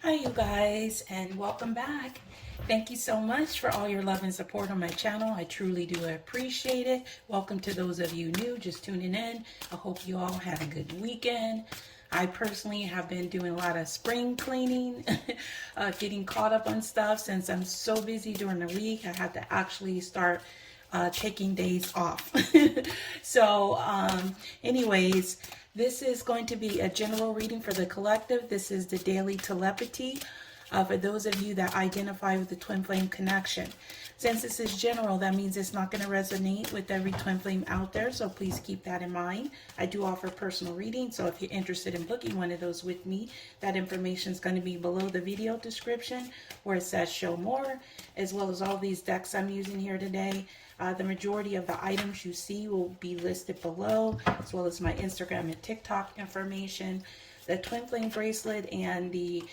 Hi you guys, and welcome back. Thank you so much for all your love and support on my channel. I truly do appreciate it. Welcome to those of you new just tuning in. I hope you all had a good weekend. I personally have been doing a lot of spring cleaning, getting caught up on stuff since I'm so busy during the week. I had to actually start taking days off. So anyways, this is going to be a general reading for the collective. This is the daily telepathy for those of you that identify with the twin flame connection. Since this is general, that means it's not going to resonate with every twin flame out there, so please keep that in mind. I do offer personal readings, so if you're interested in booking one of those with me, that information is going to be below the video description where it says show more, as well as all these decks I'm using here today. The majority of the items you see will be listed below, as well as my Instagram and TikTok information. The twin flame bracelet and the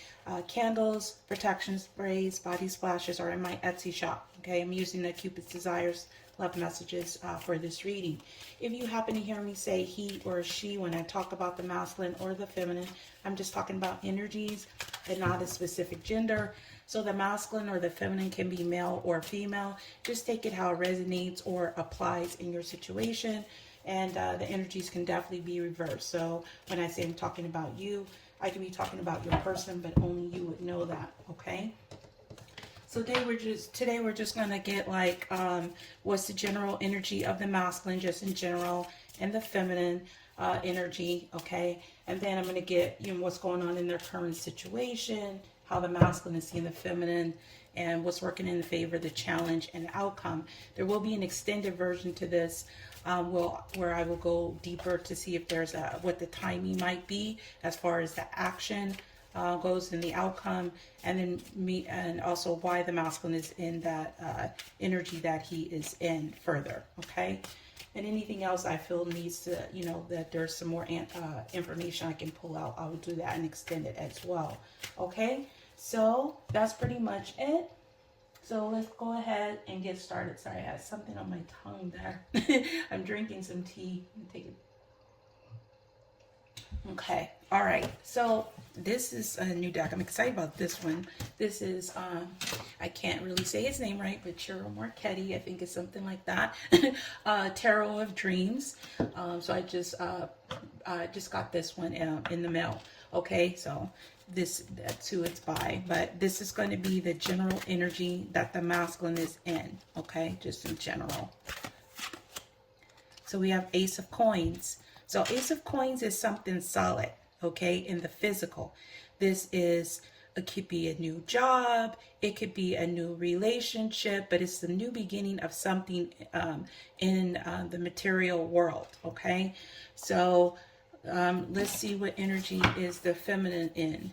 candles, protection sprays, body splashes are in my Etsy shop. Okay, I'm using the Cupid's Desires love messages for this reading. If you happen to hear me say he or she when I talk about the masculine or the feminine, I'm just talking about energies and not a specific gender. So the masculine or the feminine can be male or female. Just take it how it resonates or applies in your situation. And the energies can definitely be reversed. So when I say I'm talking about you, I can be talking about your person, but only you would know that, okay? So today we're just gonna get like what's the general energy of the masculine, just in general, and the feminine energy, okay? And then I'm gonna get what's going on in their current situation, how the masculine is seeing the feminine, and what's working in favor, the challenge and outcome. There will be an extended version to this where I will go deeper to see if there's what the timing might be as far as the action goes in the outcome, and then and also why the masculine is in that energy that he is in further, okay? And anything else I feel needs to, that there's some more information I can pull out, I will do that and extend it as well, okay? So that's pretty much it. So let's go ahead and get started. Sorry, I had something on my tongue there. I'm drinking some tea. Take it. Okay, all right. So this is a new deck. I'm excited about this one. This is, I can't really say his name right, but Chiro Marchetti, I think it's something like that. Tarot of Dreams. So I just got this one in the mail. Okay, so that's who it's by, but this is going to be the general energy that the masculine is in, okay, just in general. So we have Ace of Coins. So Ace of Coins is something solid, okay, in the physical. This is, it could be a new job, it could be a new relationship, but it's the new beginning of something in the material world, okay? So let's see what energy is the feminine in.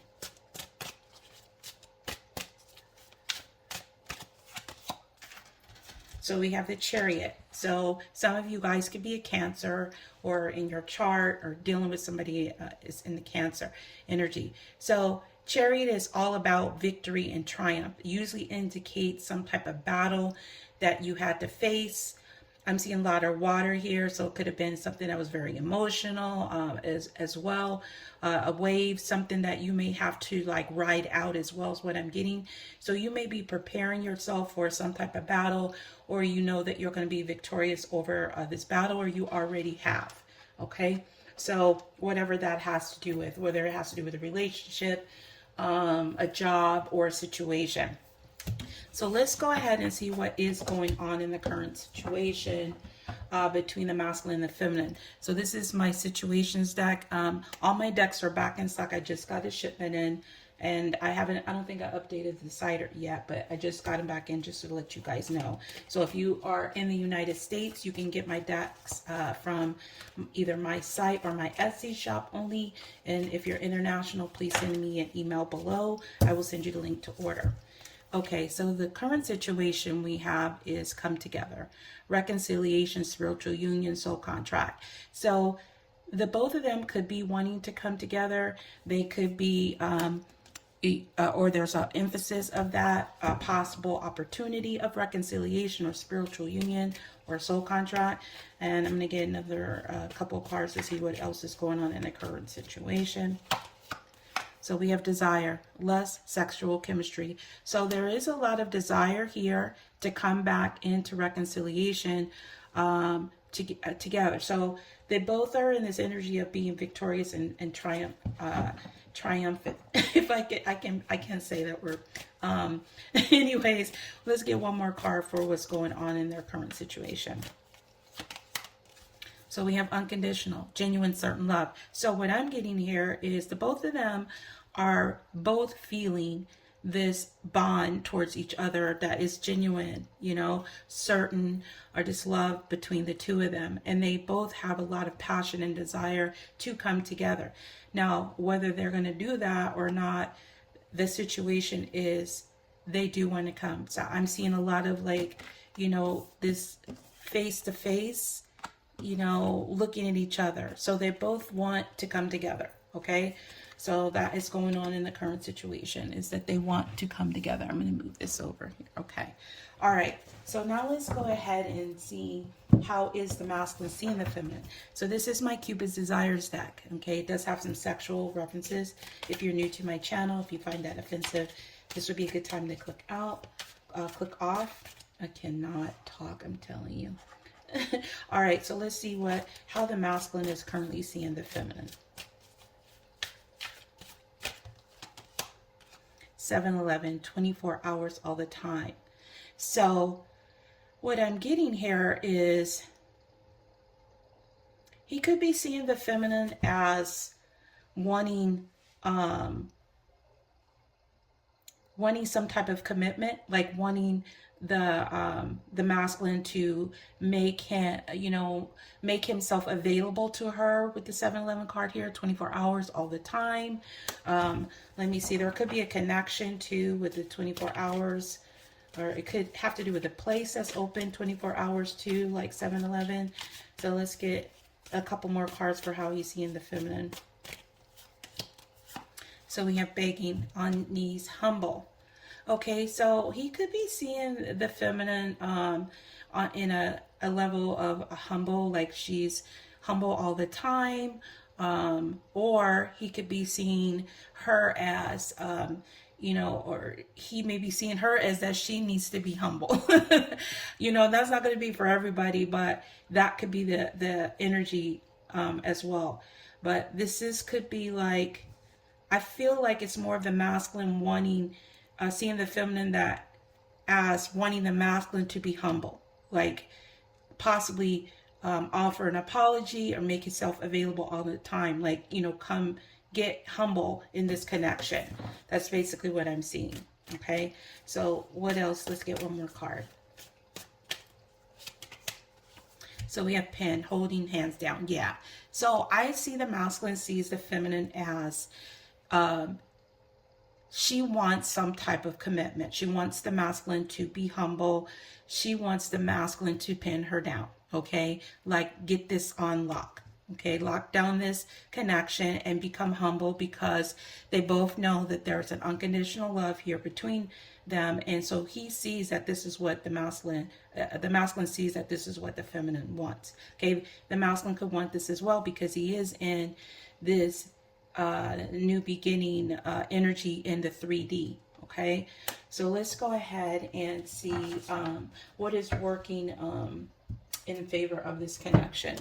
So we have the Chariot. So some of you guys could be a Cancer, or in your chart, or dealing with somebody is in the Cancer energy. So Chariot is all about victory and triumph. It usually indicates some type of battle that you had to face. I'm seeing a lot of water here, so it could have been something that was very emotional as well. A wave, something that you may have to like ride out as well is what I'm getting. So you may be preparing yourself for some type of battle, or you know that you're going to be victorious over this battle, or you already have. Okay, so whatever that has to do with, whether it has to do with a relationship, a job, or a situation. So let's go ahead and see what is going on in the current situation between the masculine and the feminine. So this is my situations deck. All my decks are back in stock. I just got a shipment in, and I don't think I updated the site yet, but I just got them back in just to let you guys know. So if you are in the United States, you can get my decks from either my site or my Etsy shop only. And if you're international, please send me an email below. I will send you the link to order. Okay, so the current situation we have is come together, reconciliation, spiritual union, soul contract. So the both of them could be wanting to come together. They could be, or there's an emphasis of that, a possible opportunity of reconciliation or spiritual union or soul contract. And I'm going to get another couple of cards to see what else is going on in the current situation. So we have desire, less sexual chemistry. So there is a lot of desire here to come back into reconciliation together. So they both are in this energy of being victorious and triumphant. If I can't say that word. Anyways, let's get one more card for what's going on in their current situation. So we have unconditional, genuine, certain love. So what I'm getting here is the both of them are both feeling this bond towards each other that is genuine, you know, certain, or this love between the two of them. And they both have a lot of passion and desire to come together. Now, whether they're going to do that or not, the situation is they do want to come. So I'm seeing a lot of, like, you know, this face to face, you know, looking at each other. So they both want to come together. Okay. So that is going on in the current situation, is that they want to come together. I'm going to move this over here. Okay. All right. So now let's go ahead and see how is the masculine seeing the feminine. So this is my Cupid's Desires deck. Okay. It does have some sexual references. If you're new to my channel, if you find that offensive, this would be a good time to click out, click off. I cannot talk, I'm telling you. All right, so let's see how the masculine is currently seeing the feminine. 7-11, 24 hours all the time. So what I'm getting here is he could be seeing the feminine as wanting some type of commitment, like wanting the masculine to make himself available to her with the 7-11 card here, 24 hours all the time. Let me see, there could be a connection too with the 24 hours, or it could have to do with a place that's open 24 hours too, like 7-11. So let's get a couple more cards for how he's seeing the feminine. So we have begging, on knees, humble. Okay, so he could be seeing the feminine in a level of humble, like she's humble all the time, or he could be seeing her as, you know, or he may be seeing her as that she needs to be humble. You know, that's not going to be for everybody, but that could be the energy as well. But could be like, I feel like it's more of the masculine wanting, seeing the feminine that as wanting the masculine to be humble, like possibly offer an apology or make himself available all the time, like, you know, come get humble in this connection. That's basically what I'm seeing. Okay, so what else? Let's get one more card. So we have pen, holding hands down. Yeah, so I see the masculine sees the feminine as she wants some type of commitment. She wants the masculine to be humble. She wants the masculine to pin her down. Okay, like get this on lock. Okay, lock down this connection and become humble, because they both know that there's an unconditional love here between them. And so he sees that this is what the masculine sees that this is what the feminine wants. Okay, the masculine could want this as well, because he is in this new beginning energy in the 3D. Okay, so let's go ahead and see what is working in favor of this connection.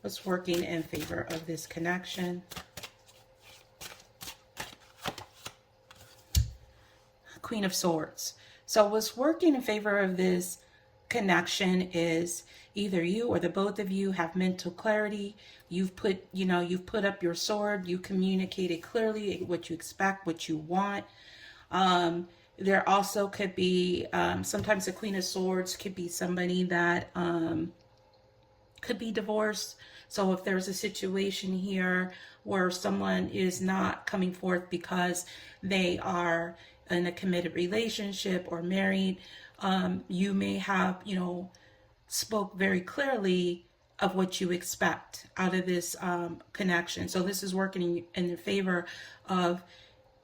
What's working in favor of this connection? Queen of Swords. So what's working in favor of this connection is either you or the both of you have mental clarity. You've put up your sword. You communicated clearly what you expect, what you want. There also could be, sometimes the Queen of Swords could be somebody that could be divorced. So if there's a situation here where someone is not coming forth because they are in a committed relationship or married, you may have, you know, spoke very clearly of what you expect out of this connection. So this is working in your favor of,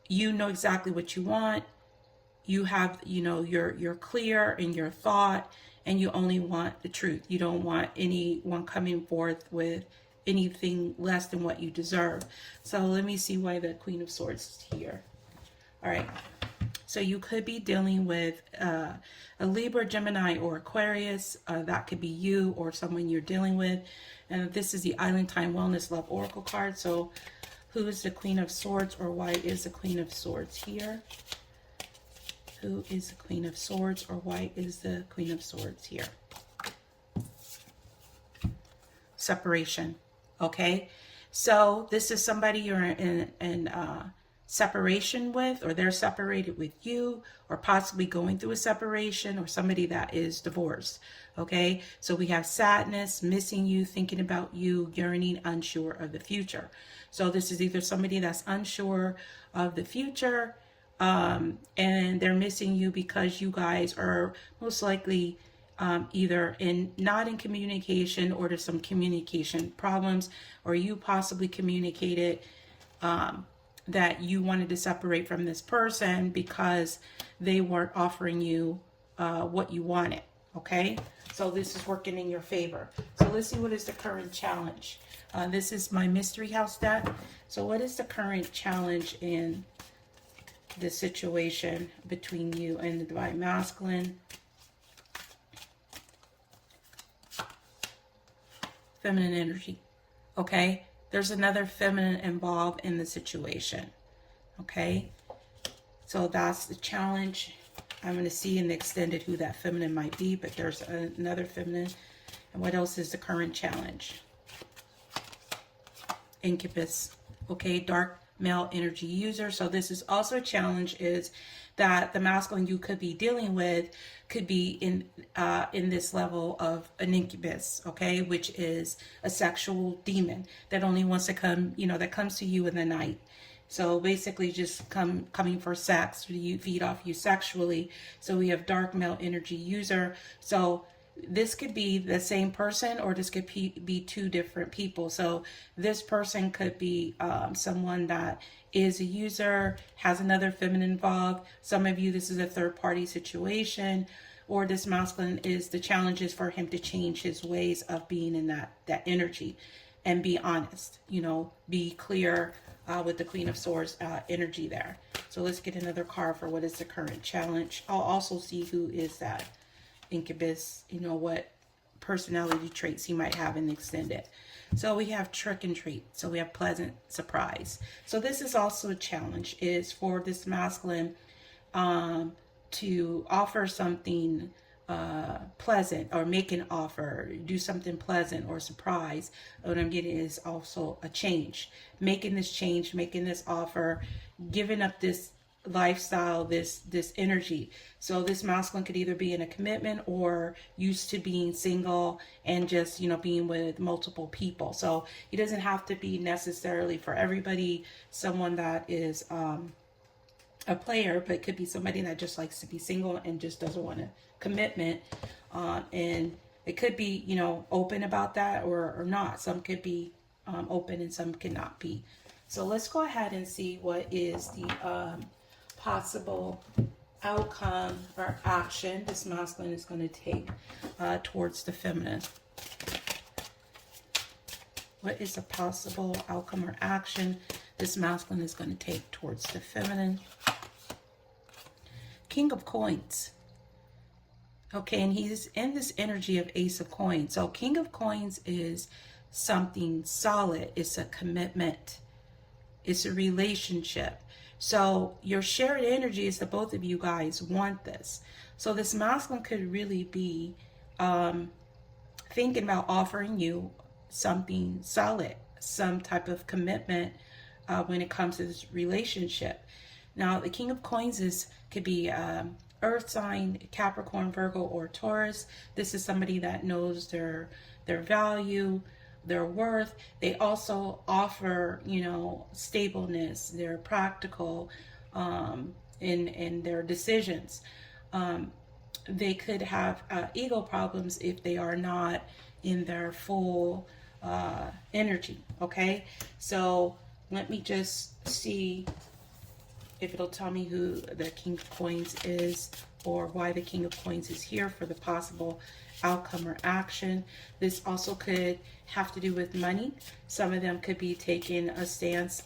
you know exactly what you want. You have, you know, you're clear in your thought, and you only want the truth. You don't want anyone coming forth with anything less than what you deserve. So let me see why the Queen of Swords is here. All right. So you could be dealing with a Libra, Gemini, or Aquarius. That could be you or someone you're dealing with. And this is the Island Time Wellness Love Oracle card. So who is the Queen of Swords, or why is the Queen of Swords here? Who is the Queen of Swords, or why is the Queen of Swords here? Separation. Okay. So this is somebody you're in separation with, or they're separated with you, or possibly going through a separation, or somebody that is divorced. Okay, so we have sadness, missing you, thinking about you, yearning, unsure of the future. So this is either somebody that's unsure of the future, and they're missing you because you guys are most likely either not in communication, or there's some communication problems, or you possibly communicated that you wanted to separate from this person because they weren't offering you what you wanted. Okay, so this is working in your favor. So let's see, what is the current challenge? This is my mystery house deck. So what is the current challenge in the situation between you and the divine masculine? Feminine energy. Okay, there's another feminine involved in the situation. Okay, so that's the challenge. I'm going to see in the extended who that feminine might be, but there's another feminine. And what else is the current challenge? Incubus. Okay, dark male energy user. So this is also a challenge, is that the masculine you could be dealing with could be in this level of an incubus, okay, which is a sexual demon that only wants to come, that comes to you in the night. So basically just coming for sex, to feed off you sexually. So we have dark male energy user. So this could be the same person, or this could be two different people. So this person could be someone that is a user, has another feminine involved. Some of you, this is a third party situation, or this masculine is the challenge is for him to change his ways of being in that energy and be honest, be clear with the Queen of Swords energy there. So let's get another card for what is the current challenge. I'll also see who is that incubus, what personality traits he might have in the extended. So we have trick and treat. So we have pleasant surprise. So this is also a challenge, is for this masculine to offer something pleasant, or make an offer, do something pleasant or surprise. What I'm getting is also a change, making this change, making this offer, giving up this lifestyle, this energy. So this masculine could either be in a commitment, or used to being single and just being with multiple people. So he doesn't have to be necessarily for everybody someone that is a player, but it could be somebody that just likes to be single and just doesn't want a commitment, and it could be open about that or not. Some could be open and some cannot be. So let's go ahead and see what is the possible outcome or action this masculine is going to take towards the feminine. What is the possible outcome or action this masculine is going to take towards the feminine? King of Coins. Okay, and he's in this energy of Ace of Coins. So King of Coins is something solid. It's a commitment. It's a relationship. So your shared energy is that both of you guys want this. So this masculine could really be thinking about offering you something solid, some type of commitment when it comes to this relationship. Now, the King of Coins could be Earth sign, Capricorn, Virgo, or Taurus. This is somebody that knows their value, their worth. They also offer, stableness. They're practical in their decisions. They could have ego problems if they are not in their full energy. Okay, so let me just see if it'll tell me who the King of Coins is, or why the King of Coins is here for the possible outcome or action. This also could have to do with money. Some of them could be taking a stance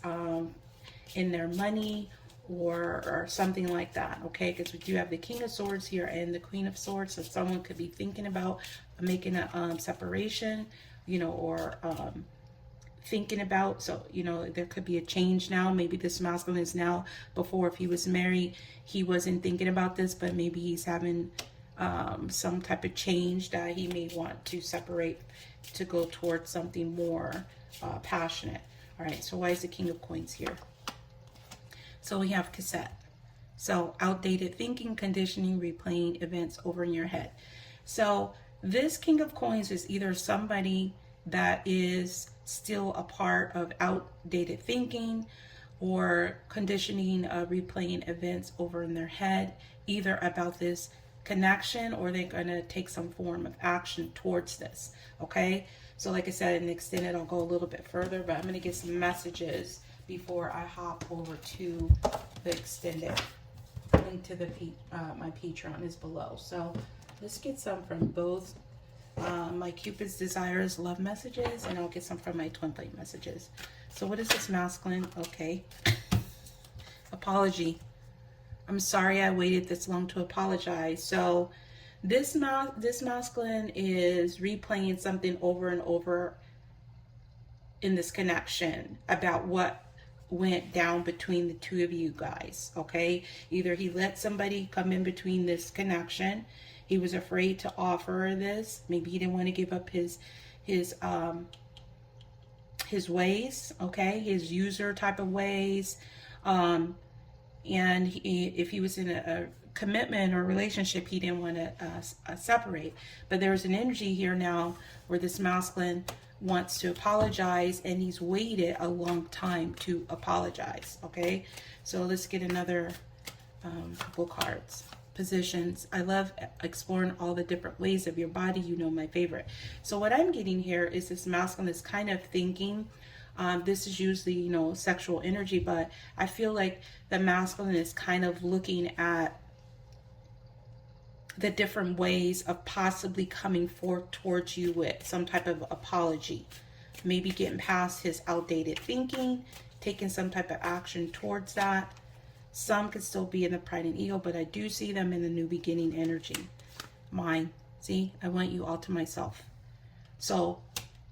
in their money or something like that, okay? Because we do have the King of Swords here and the Queen of Swords, so someone could be thinking about making a separation, you know, or thinking about, so you know, there could be a change now. Maybe this masculine is now, before if he was married he wasn't thinking about this, but maybe he's having some type of change that he may want to separate to go towards something more passionate. All right, so why is the King of Coins here? So we have cassette. So outdated thinking, conditioning, replaying events over in your head. So this King of Coins is either somebody that is still a part of outdated thinking or conditioning, replaying events over in their head, either about this connection, or they're going to take some form of action towards this. Okay, so like I said, in the extended I'll go a little bit further, but I'm going to get some messages before I hop over to the extended. Link to the my Patreon is below. So let's get some from both my Cupid's desires love messages, and I'll get some from my twin flame messages. So what is this masculine? Okay. Apology. I'm sorry I waited this long to apologize. So this masculine is replaying something over and over in this connection about what went down between the two of you guys. Okay, either he let somebody come in between this connection, he was afraid to offer this, maybe he didn't want to give up his ways, okay, his user type of ways, and if he was in a commitment or relationship, he didn't want to separate. But there's an energy here now where this masculine wants to apologize, and he's waited a long time to apologize. Okay, so let's get another couple cards. Positions. I love exploring all the different ways of your body. You know, my favorite. So what I'm getting here is this masculine is kind of thinking, this is usually, you know, sexual energy, but I feel like the masculine is kind of looking at the different ways of possibly coming forth towards you with some type of apology, maybe getting past his outdated thinking, taking some type of action towards that. Some could still be in the pride and ego, but I do see them in the new beginning energy. Mine. See, I want you all to myself. So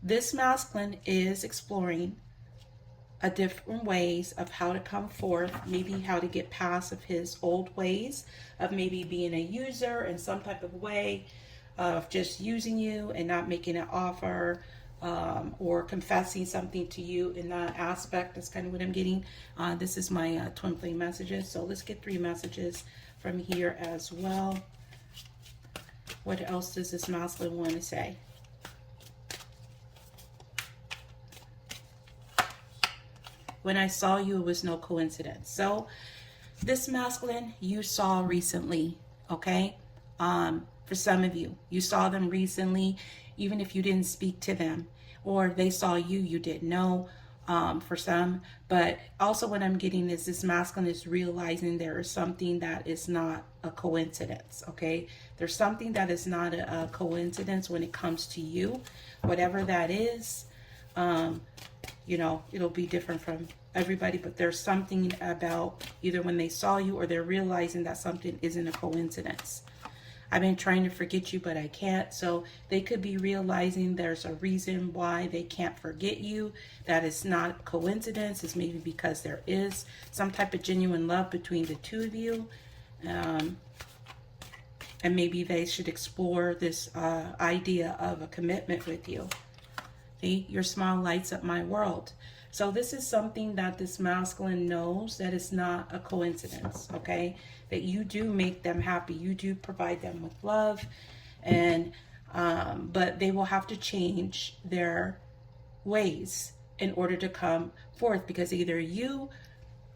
this masculine is exploring a different ways of how to come forth, maybe how to get past of his old ways of maybe being a user in some type of way, of just using you and not making an offer, or confessing something to you in that aspect. That's kind of what I'm getting. This is my twin flame messages. So let's get 3 messages from here as well. What else does this masculine want to say? When I saw you, it was no coincidence. So this masculine you saw recently, okay? For some of you, you saw them recently, even if you didn't speak to them, or they saw you, you didn't know, for some. But also what I'm getting is this masculine is realizing there is something that is not a coincidence, okay? There's something that is not a coincidence when it comes to you, whatever that is. You know, it'll be different from everybody, but there's something about either when they saw you or they're realizing that something isn't a coincidence. I've been trying to forget you, but I can't. So they could be realizing there's a reason why they can't forget you. That is not a coincidence. It's maybe because there is some type of genuine love between the two of you. And maybe they should explore this idea of a commitment with you. See, your smile lights up my world. So this is something that this masculine knows that it's not a coincidence, okay? That you do make them happy. You do provide them with love. And but they will have to change their ways in order to come forth, because either you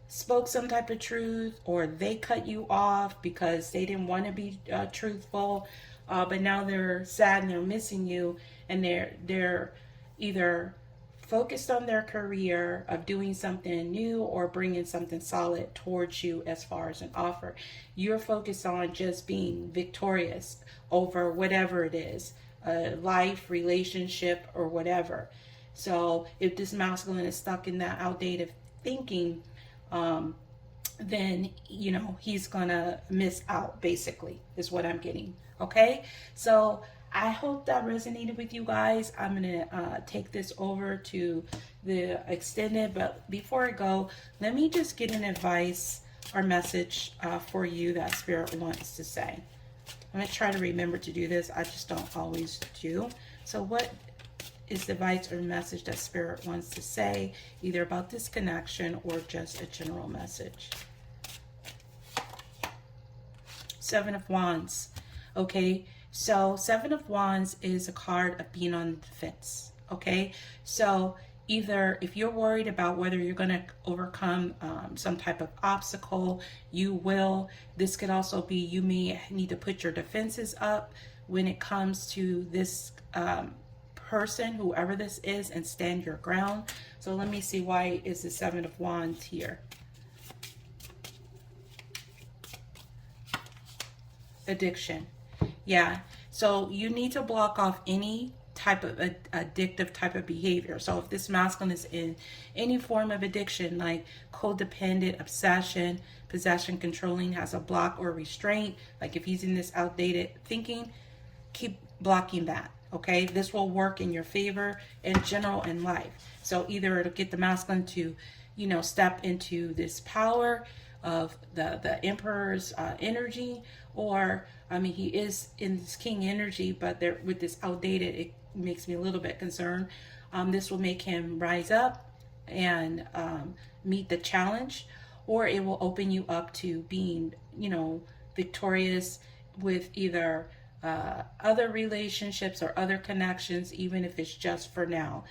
spoke some type of truth or they cut you off because they didn't want to be truthful. But now they're sad and they're missing you, and they're either focused on their career of doing something new or bringing something solid towards you as far as an offer. You're focused on just being victorious over whatever it is, life, relationship, or whatever. So if this masculine is stuck in that outdated thinking, then, you know, he's gonna miss out, basically, is what I'm getting. Okay, so I hope that resonated with you guys. I'm gonna take this over to the extended, but before I go, let me just get an advice or message for you that Spirit wants to say. I'm gonna try to remember to do this. I just don't always do. So what is the advice or message that Spirit wants to say, either about this connection or just a general message? Seven of Wands. Okay, so Seven of Wands is a card of being on the defense. Okay, so either if you're worried about whether you're going to overcome some type of obstacle, you will. This could also be you may need to put your defenses up when it comes to this person, whoever this is, and stand your ground. So let me see, why is the Seven of Wands here? Addiction. Yeah, so you need to block off any type of addictive type of behavior. So if this masculine is in any form of addiction, like codependent, obsession, possession, controlling, has a block or restraint, like if he's in this outdated thinking, keep blocking that. Okay, this will work in your favor in general in life. So either it'll get the masculine to, you know, step into this power of the emperor's energy, or I mean, he is in this king energy, but there with this outdated, it makes me a little bit concerned. This will make him rise up and meet the challenge, or it will open you up to being, you know, victorious with either other relationships or other connections, even if it's just for now.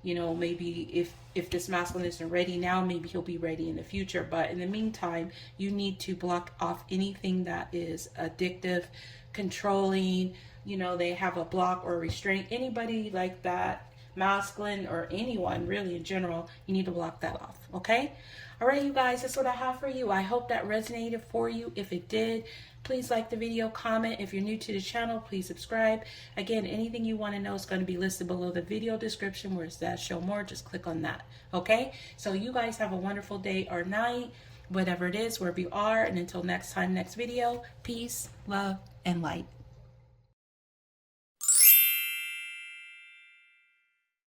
You know, maybe if this masculine isn't ready now, maybe he'll be ready in the future. But in the meantime, you need to block off anything that is addictive, controlling, you know, they have a block or restraint. Anybody like that, masculine or anyone really in general, you need to block that off. Okay? All right, you guys, that's what I have for you. I hope that resonated for you. If it did, please like the video, comment. If you're new to the channel, please subscribe. Again, anything you want to know is going to be listed below the video description where it says show more. Just click on that. Okay? So you guys have a wonderful day or night, whatever it is, wherever you are. And until next time, next video, peace, love, and light.